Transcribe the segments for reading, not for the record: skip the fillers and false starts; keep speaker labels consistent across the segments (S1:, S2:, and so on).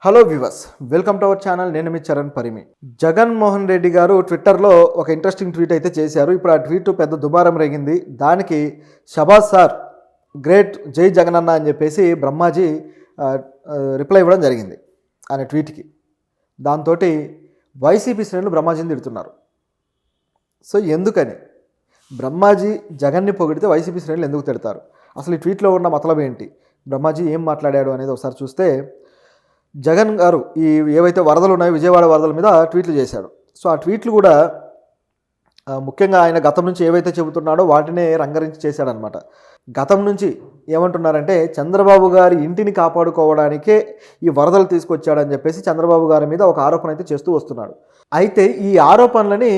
S1: Hello viewers, welcome to our channel. నేను మీ చరణ్ పరిమి. జగన్మోహన్ రెడ్డి గారు ట్విట్టర్లో ఒక ఇంట్రెస్టింగ్ ట్వీట్ అయితే చేశారు. ఇప్పుడు ఆ ట్వీట్ పెద్ద దుమారం రేగింది. దానికి షబాజ్ సార్, గ్రేట్, జై జగనన్న అని చెప్పేసి బ్రహ్మాజీ రిప్లై ఇవ్వడం జరిగింది ఆయన ట్వీట్కి. దాంతో వైసీపీ శ్రేణులు బ్రహ్మాజీని తిడుతున్నారు. సో ఎందుకని బ్రహ్మాజీ జగన్ని పొగిడితే వైసీపీ శ్రేణులు ఎందుకు తిడతారు? అసలు ఈ ట్వీట్లో ఉన్న మతలబ్ ఏంటి, బ్రహ్మాజీ ఏం మాట్లాడాడు అనేది ఒకసారి చూస్తే, జగన్ గారు ఈ ఏవైతే వరదలు ఉన్నాయో విజయవాడ వరదల మీద ట్వీట్లు చేశాడు. సో ఆ ట్వీట్లు కూడా ముఖ్యంగా ఆయన గతం నుంచి ఏవైతే చెబుతున్నాడో వాటినే రంగరించి చేశాడనమాట. గతం నుంచి ఏమంటున్నారంటే చంద్రబాబు గారి ఇంటిని కాపాడుకోవడానికే ఈ వరదలు తీసుకొచ్చాడని చెప్పేసి చంద్రబాబు గారి మీద ఒక ఆరోపణ అయితే చేస్తూ వస్తున్నాడు. అయితే ఈ ఆరోపణలని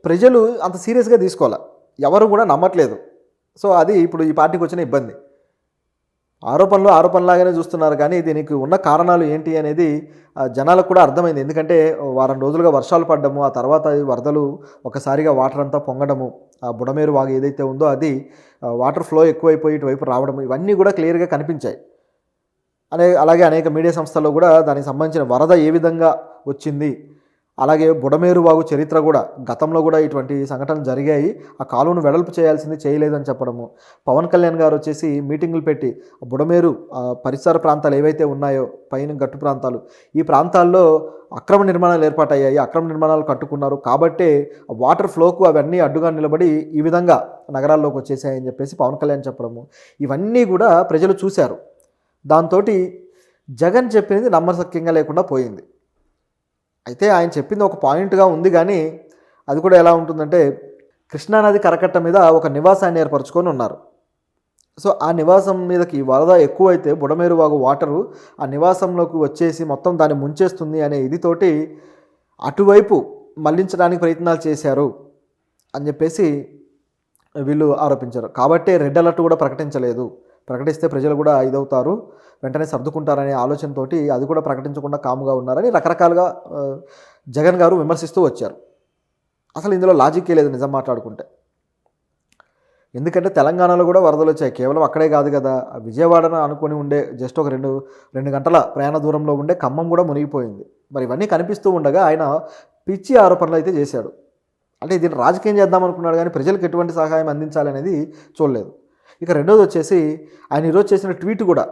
S1: ప్రజలు అంత సీరియస్గా తీసుకోవాలి, ఎవరు కూడా నమ్మట్లేదు. సో అది ఇప్పుడు ఈ పార్టీకి వచ్చిన ఇబ్బంది. ఆరోపణలాగానే చూస్తున్నారు, కానీ దీనికి ఉన్న కారణాలు ఏంటి అనేది జనాలకు కూడా అర్థమైంది. ఎందుకంటే వారం రోజులుగా వర్షాలు పడ్డము, ఆ తర్వాత వరదలు ఒకసారిగా వాటర్ అంతా పొంగడము, ఆ బుడమేరు వాగు ఏదైతే ఉందో అది వాటర్ ఫ్లో ఎక్కువైపోయి ఇటువైపు రావడము, ఇవన్నీ కూడా క్లియర్గా కనిపించాయి. అలాగే అనేక మీడియా సంస్థల్లో కూడా దానికి సంబంధించిన వరద ఏ విధంగా వచ్చింది, అలాగే బుడమేరు వాగు చరిత్ర కూడా గతంలో కూడా ఇటువంటి సంఘటనలు జరిగాయి, ఆ కాలువను వెడల్పు చేయాల్సింది చేయలేదని చెప్పడము. పవన్ కళ్యాణ్ గారు వచ్చేసి మీటింగులు పెట్టి బుడమేరు పరిసర ప్రాంతాలు ఏవైతే ఉన్నాయో పైన గట్టు ప్రాంతాలు, ఈ ప్రాంతాల్లో అక్రమ నిర్మాణాలు ఏర్పాటయ్యాయి, అక్రమ నిర్మాణాలు కట్టుకున్నారు కాబట్టే వాటర్ ఫ్లోకు అవన్నీ అడ్డుగా నిలబడి ఈ విధంగా నగరాల్లోకి వచ్చేసాయని చెప్పేసి పవన్ కళ్యాణ్ చెప్పడము, ఇవన్నీ కూడా ప్రజలు చూశారు. దాంతో జగన్ చెప్పింది నమ్మశక్యంగా లేకుండా పోయింది. అయితే ఆయన చెప్పింది ఒక పాయింట్గా ఉంది, కానీ అది కూడా ఎలా ఉంటుందంటే, కృష్ణానది కరకట్ట మీద ఒక నివాసాన్ని ఏర్పరచుకొని ఉన్నారు. సో ఆ నివాసం మీదకి వరద ఎక్కువైతే బుడమేరు వాగు వాటరు ఆ నివాసంలోకి వచ్చేసి మొత్తం దాన్ని ముంచేస్తుంది అనే ఇదితోటి అటువైపు మళ్లించడానికి ప్రయత్నాలు చేశారు అని చెప్పేసి వీళ్ళు ఆరోపించారు. కాబట్టే రెడ్ అలర్ట్ కూడా ప్రకటించలేదు. ప్రకటిస్తే ప్రజలు కూడా ఇదవుతారు, వెంటనే సర్దుకుంటారనే ఆలోచనతోటి అది కూడా ప్రకటించకుండా కాముగా ఉన్నారని రకరకాలుగా జగన్ గారు విమర్శిస్తూ వచ్చారు. అసలు ఇందులో లాజిక్కే లేదు నిజం మాట్లాడుకుంటే. ఎందుకంటే తెలంగాణలో కూడా వరదలు వచ్చాయి, కేవలం అక్కడే కాదు కదా, విజయవాడను అనుకొని ఉండే జస్ట్ ఒక రెండు గంటల ప్రయాణ దూరంలో ఉండే ఖమ్మం కూడా మునిగిపోయింది. మరి ఇవన్నీ కనిపిస్తూ ఉండగా ఆయన పిచ్చి ఆరోపణలు అయితే చేశాడు. అంటే దీన్ని రాజకీయం చేద్దాం అనుకున్నాడు, కానీ ప్రజలకు ఎటువంటి సహాయం అందించాలనేది చూడలేదు. ఇక రెండోది వచ్చేసి ఆయన ఈరోజు చేసిన ట్వీట్ కూడా,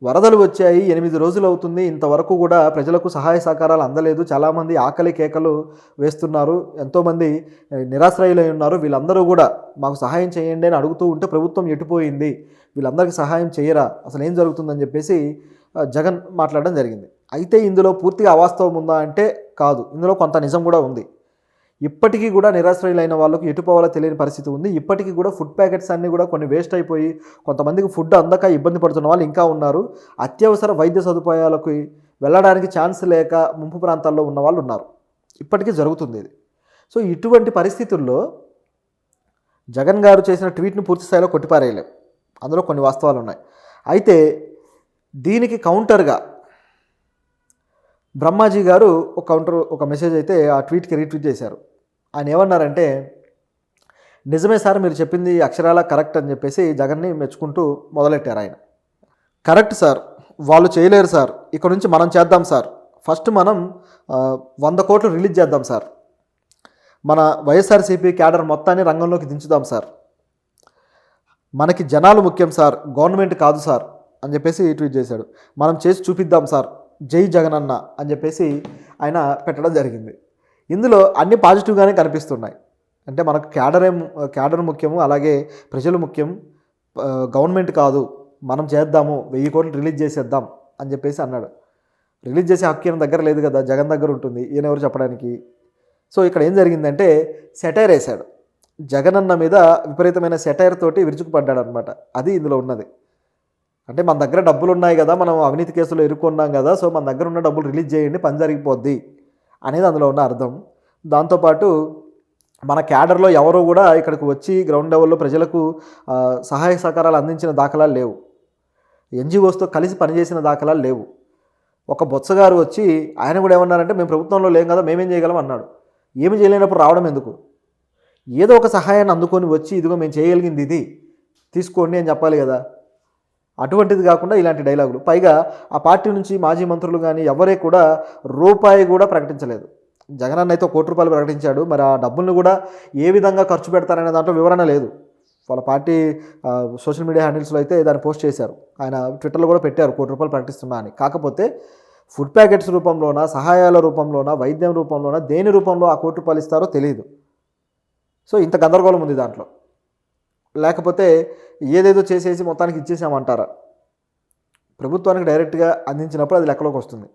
S1: వరదలు వచ్చాయి 8 రోజులు అవుతుంది, ఇంతవరకు కూడా ప్రజలకు సహాయ సహకారాలు అందలేదు, చాలామంది ఆకలి కేకలు వేస్తున్నారు, ఎంతోమంది నిరాశ్రయులై ఉన్నారు, వీళ్ళందరూ కూడా మాకు సహాయం చేయండి అని అడుగుతూ ఉంటే ప్రభుత్వం ఎటుపోయింది, వీళ్ళందరికీ సహాయం చేయరా, అసలు ఏం జరుగుతుందని చెప్పేసి జగన్ మాట్లాడడం జరిగింది. అయితే ఇందులో పూర్తిగా అవాస్తవం ఉందా అంటే కాదు, ఇందులో కొంత నిజం కూడా ఉంది. ఇప్పటికీ కూడా నిరాశ్రయులైన వాళ్ళకు ఎటుపోవాలో తెలియని పరిస్థితి ఉంది. ఇప్పటికీ కూడా ఫుడ్ ప్యాకెట్స్ అన్నీ కూడా కొన్ని వేస్ట్ అయిపోయి కొంతమందికి ఫుడ్ అందక ఇబ్బంది పడుతున్న వాళ్ళు ఇంకా ఉన్నారు. అత్యవసర వైద్య సదుపాయాలకు వెళ్ళడానికి ఛాన్స్ లేక ముంపు ప్రాంతాల్లో ఉన్న వాళ్ళు ఉన్నారు. ఇప్పటికీ జరుగుతుంది ఇది. సో ఇటువంటి పరిస్థితుల్లో జగన్ గారు చేసిన ట్వీట్ను పూర్తి స్థాయిలో కొట్టిపారేయలేం, అందులో కొన్ని వాస్తవాలు ఉన్నాయి. అయితే దీనికి కౌంటర్గా బ్రహ్మాజీ గారు ఒక మెసేజ్ అయితే ఆ ట్వీట్కి రీట్వీట్ చేశారు. ఆయన ఏమన్నారంటే, నిజమే సార్, మీరు చెప్పింది అక్షరాల కరెక్ట్ అని చెప్పేసి జగన్ని మెచ్చుకుంటూ మొదలెట్టారు ఆయన. కరెక్ట్ సార్, వాళ్ళు చేయలేరు సార్, ఇక్కడ నుంచి మనం చేద్దాం సార్. ఫస్ట్ మనం 100 కోట్లు రిలీజ్ చేద్దాం సార్, మన వైఎస్ఆర్సీపీ క్యాడర్ మొత్తాన్ని రంగంలోకి దించుదాం సార్, మనకి జనాలు ముఖ్యం సార్, గవర్నమెంట్ కాదు సార్ అని చెప్పేసి ట్వీట్ చేశాడు. మనం చేసి చూపిద్దాం సార్, జై జగనన్న అని చెప్పేసి ఆయన పెట్టడం జరిగింది. ఇందులో అన్ని పాజిటివ్గానే కనిపిస్తున్నాయి. అంటే మనకు క్యాడర్ ముఖ్యము, అలాగే ప్రజలు ముఖ్యం, గవర్నమెంట్ కాదు, మనం చేద్దాము, 1000 కోట్లు రిలీజ్ చేసేద్దాం అని చెప్పేసి అన్నాడు. రిలీజ్ చేసే హక్కు ఈయన దగ్గర లేదు కదా, జగన్ దగ్గర ఉంటుంది, ఈయన ఎవరు చెప్పడానికి. సో ఇక్కడ ఏం జరిగిందంటే సెటైర్ వేశాడు, జగనన్న మీద విపరీతమైన సెటైర్ తోటి విరుచుకుపడ్డాడు అనమాట. అది ఇందులో ఉన్నది. అంటే మన దగ్గర డబ్బులు ఉన్నాయి కదా, మనం అవినీతి కేసులో ఇరుక్కున్నాం కదా, సో మన దగ్గర ఉన్న డబ్బులు రిలీజ్ చేయండి, పని జరిగిపోద్ది అనేది అందులో ఉన్న అర్థం. దాంతోపాటు మన క్యాడర్లో ఎవరు కూడా ఇక్కడికి వచ్చి గ్రౌండ్ లెవెల్లో ప్రజలకు సహాయ సహకారాలు అందించిన దాఖలాలు లేవు, ఎన్జిఓస్తో కలిసి పనిచేసిన దాఖలాలు లేవు. ఒక బొత్స గారు వచ్చి ఆయన కూడా ఏమన్నారంటే, మేము ప్రభుత్వంలో లేం కదా, మేమేం చేయగలం అన్నాడు. ఏమి చేయలేనప్పుడు రావడం ఎందుకు? ఏదో ఒక సహాయాన్ని అందుకొని వచ్చి, ఇదిగో మేము చేయగలిగింది ఇది తీసుకోండి అని చెప్పాలి కదా. అటువంటిది కాకుండా ఇలాంటి డైలాగులు. పైగా ఆ పార్టీ నుంచి మాజీ మంత్రులు కానీ ఎవరే కూడా రూపాయి కూడా ప్రకటించలేదు. జగనన్న అయితే ₹1,00,00,000 ప్రకటించాడు. మరి ఆ డబ్బుల్ని కూడా ఏ విధంగా ఖర్చు పెడతారనే దాంట్లో వివరణ లేదు. వాళ్ళ పార్టీ సోషల్ మీడియా హ్యాండిల్స్లో అయితే దాన్ని పోస్ట్ చేశారు. ఆయన ట్విట్టర్లో కూడా పెట్టారు ₹1,00,00,000 ప్రకటిస్తున్నా అని. కాకపోతే ఫుడ్ ప్యాకెట్స్ రూపంలోనా, సహాయాల రూపంలోనా, వైద్యం రూపంలోనా, దేని రూపంలో ఆ ₹1,00,00,000 ఇస్తారో తెలియదు. సో ఇంత గందరగోళం ఉంది దాంట్లో. లేకపోతే ఏదేదో చేసేసి మొత్తానికి ఇచ్చేసామంటారా? ప్రభుత్వానికి డైరెక్ట్గా అందించినప్పుడు అది లెక్కలోకి వస్తుంది.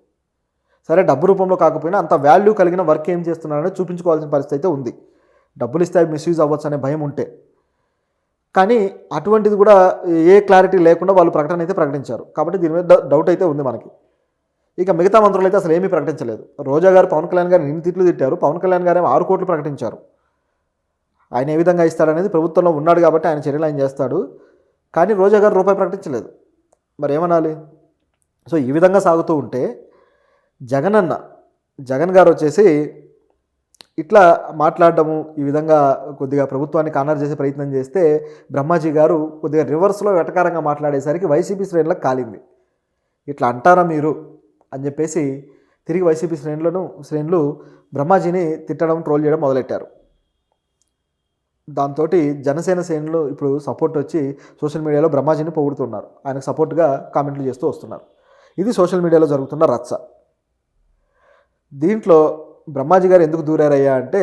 S1: సరే, డబ్బు రూపంలో కాకపోయినా అంత వాల్యూ కలిగిన వర్క్ ఏం చేస్తున్నారని చూపించుకోవాల్సిన పరిస్థితి అయితే ఉంది. డబ్బులు ఇస్తే మిస్యూజ్ అవ్వచ్చు అనే భయం ఉంటే. కానీ అటువంటిది కూడా ఏ క్లారిటీ లేకుండా వాళ్ళు ప్రకటన అయితే ప్రకటించారు. కాబట్టి దీని మీద డౌట్ అయితే ఉంది మనకి. ఇక మిగతా మంత్రులు అయితే అసలు ఏమీ ప్రకటించలేదు. రోజా గారు పవన్ కళ్యాణ్ గారు ఎన్ని తిట్లు తిట్టారు. పవన్ కళ్యాణ్ గారు 6 కోట్లు ప్రకటించారు. ఆయన ఏ విధంగా ఇస్తాడనేది ప్రభుత్వంలో ఉన్నాడు కాబట్టి ఆయన చర్యలు ఆయన చేస్తాడు. కానీ రోజా గారు రూపాయి ప్రకటించలేదు. మరి ఏమనాలి? సో ఈ విధంగా సాగుతూ ఉంటే జగన్ గారు వచ్చేసి ఇట్లా మాట్లాడడము, ఈ విధంగా కొద్దిగా ప్రభుత్వాన్ని కార్నర్ చేసే ప్రయత్నం చేస్తే బ్రహ్మాజీ గారు కొద్దిగా రివర్స్లో వెటకారంగా మాట్లాడేసరికి వైసీపీ శ్రేణులకు కాలింది. ఇట్లా అంటారా మీరు అని చెప్పేసి తిరిగి వైసీపీ శ్రేణులు బ్రహ్మాజీని తిట్టడం, ట్రోల్ చేయడం మొదలెట్టారు. దాంతో జనసేన శ్రేణులు ఇప్పుడు సపోర్ట్ వచ్చి సోషల్ మీడియాలో బ్రహ్మాజీని పొగుడుతున్నారు. ఆయనకు సపోర్ట్గా కామెంట్లు చేస్తూ వస్తున్నారు. ఇది సోషల్ మీడియాలో జరుగుతున్న రచ్చ. దీంట్లో బ్రహ్మాజీ గారు ఎందుకు దూరారయ్యా అంటే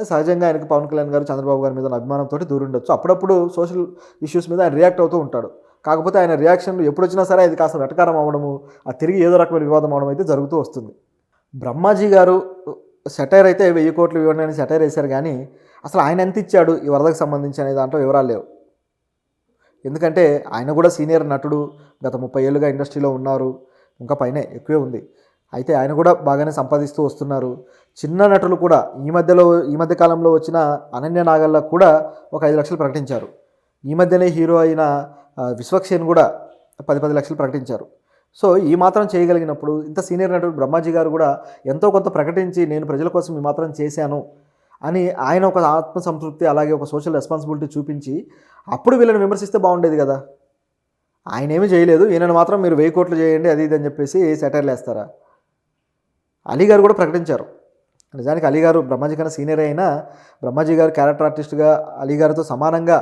S1: సహజంగా ఆయనకు పవన్ కళ్యాణ్ గారు, చంద్రబాబు గారి మీద అభిమానంతో దూరుండొచ్చు. అప్పుడప్పుడు సోషల్ ఇష్యూస్ మీద ఆయన రియాక్ట్ అవుతూ ఉంటాడు. కాకపోతే ఆయన రియాక్షన్లు ఎప్పుడు వచ్చినా సరే అది కాస్త వెటకారం అవ్వడము, అది తిరిగి ఏదో రకమైన వివాదం అవడం అయితే జరుగుతూ వస్తుంది. బ్రహ్మాజీ గారు సెటైర్ అయితే 1000 కోట్లు ఇవ్వండి అని సెటైర్ వేశారు. కానీ అసలు ఆయన ఎంత ఇచ్చాడు ఈ వరదకు సంబంధించి అనే దాంట్లో వివరాలు లేవు. ఎందుకంటే ఆయన కూడా సీనియర్ నటుడు, గత 30 ఏళ్ళుగా ఇండస్ట్రీలో ఉన్నారు, ఇంకా పైనే ఎక్కువే ఉంది. అయితే ఆయన కూడా బాగానే సంపాదిస్తూ వస్తున్నారు. చిన్న నటులు కూడా ఈ మధ్య కాలంలో వచ్చిన అనన్య నాగల్లకు కూడా ఒక 5 లక్షలు ప్రకటించారు. ఈ మధ్యనే హీరో అయిన విశ్వక్సేన్ కూడా 10 లక్షలు ప్రకటించారు. సో ఈ మాత్రం చేయగలిగినప్పుడు ఇంత సీనియర్ నటుడు బ్రహ్మాజీ గారు కూడా ఎంతో కొంత ప్రకటించి నేను ప్రజల కోసం ఈ మాత్రం చేశాను అని ఆయన ఒక ఆత్మసంతృప్తి, అలాగే ఒక సోషల్ రెస్పాన్సిబిలిటీ చూపించి అప్పుడు వీళ్ళని విమర్శిస్తే బాగుండేది కదా. ఆయన ఏమీ చేయలేదు, ఈయనను మాత్రం మీరు 1000 కోట్లు చేయండి అది ఇది అని చెప్పేసి సెటైర్లు వేస్తారా? అలీ గారు కూడా ప్రకటించారు. నిజానికి అలీ గారు బ్రహ్మాజీ కన్నా సీనియర్ అయినా బ్రహ్మాజీ గారు క్యారెక్టర్ ఆర్టిస్ట్గా అలీ గారితో సమానంగా